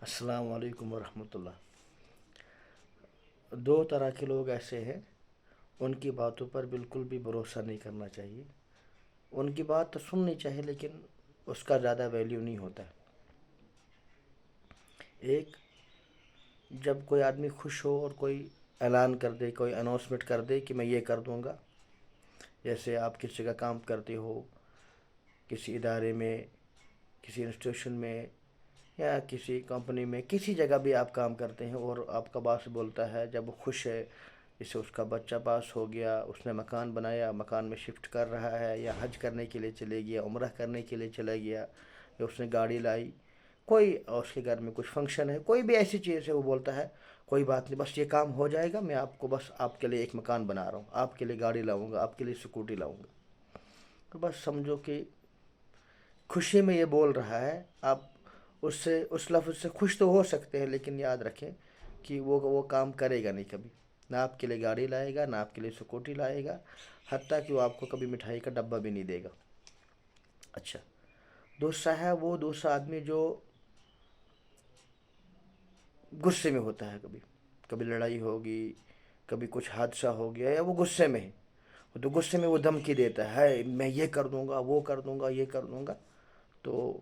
السلام علیکم ورحمۃ اللہ۔ دو طرح کے لوگ ایسے ہیں، ان کی باتوں پر بالکل بھی بھروسہ نہیں کرنا چاہیے۔ ان کی بات تو سننی چاہیے لیکن اس کا زیادہ ویلیو نہیں ہوتا ہے۔ ایک، جب کوئی آدمی خوش ہو اور کوئی اعلان کر دے، کوئی اناؤنسمنٹ کر دے کہ میں یہ کر دوں گا، جیسے آپ کسی کا کام کرتے ہو، کسی ادارے میں، کسی انسٹیٹیوشن میں یا کسی کمپنی میں، کسی جگہ بھی آپ کام کرتے ہیں اور آپ کا باس بولتا ہے جب وہ خوش ہے، جیسے اس کا بچہ پاس ہو گیا، اس نے مکان بنایا، مکان میں شفٹ کر رہا ہے، یا حج کرنے کے لیے چلے گیا، عمرہ کرنے کے لیے چلا گیا، یا اس نے گاڑی لائی، کوئی اس کے گھر میں کچھ فنکشن ہے، کوئی بھی ایسی چیز ہے، وہ بولتا ہے کوئی بات نہیں، بس یہ کام ہو جائے گا، میں آپ کو بس آپ کے لیے ایک مکان بنا رہا ہوں، آپ کے لیے گاڑی لاؤں گا، آپ کے لیے اسکوٹی لاؤں گا۔ تو بس سمجھو کہ خوشی میں یہ بول رہا ہے۔ آپ اس لفظ سے خوش تو ہو سکتے ہیں لیکن یاد رکھیں کہ وہ کام کرے گا نہیں کبھی، نہ آپ کے لیے گاڑی لائے گا، نہ آپ کے لیے اسکوٹی لائے گا، حتیٰ کہ وہ آپ کو کبھی مٹھائی کا ڈبہ بھی نہیں دے گا۔ اچھا، دوسرا ہے وہ دوسرا آدمی جو غصے میں ہوتا ہے، کبھی کبھی لڑائی ہوگی، کبھی کچھ حادثہ ہو گیا یا وہ غصے میں ہے، تو غصے میں وہ دھمکی دیتا ہے میں یہ کر دوں گا، وہ کر دوں گا، یہ کر دوں گا۔ تو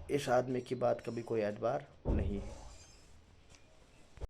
اس آدمی کی بات کا بھی کوئی اعتبار نہیں ہے۔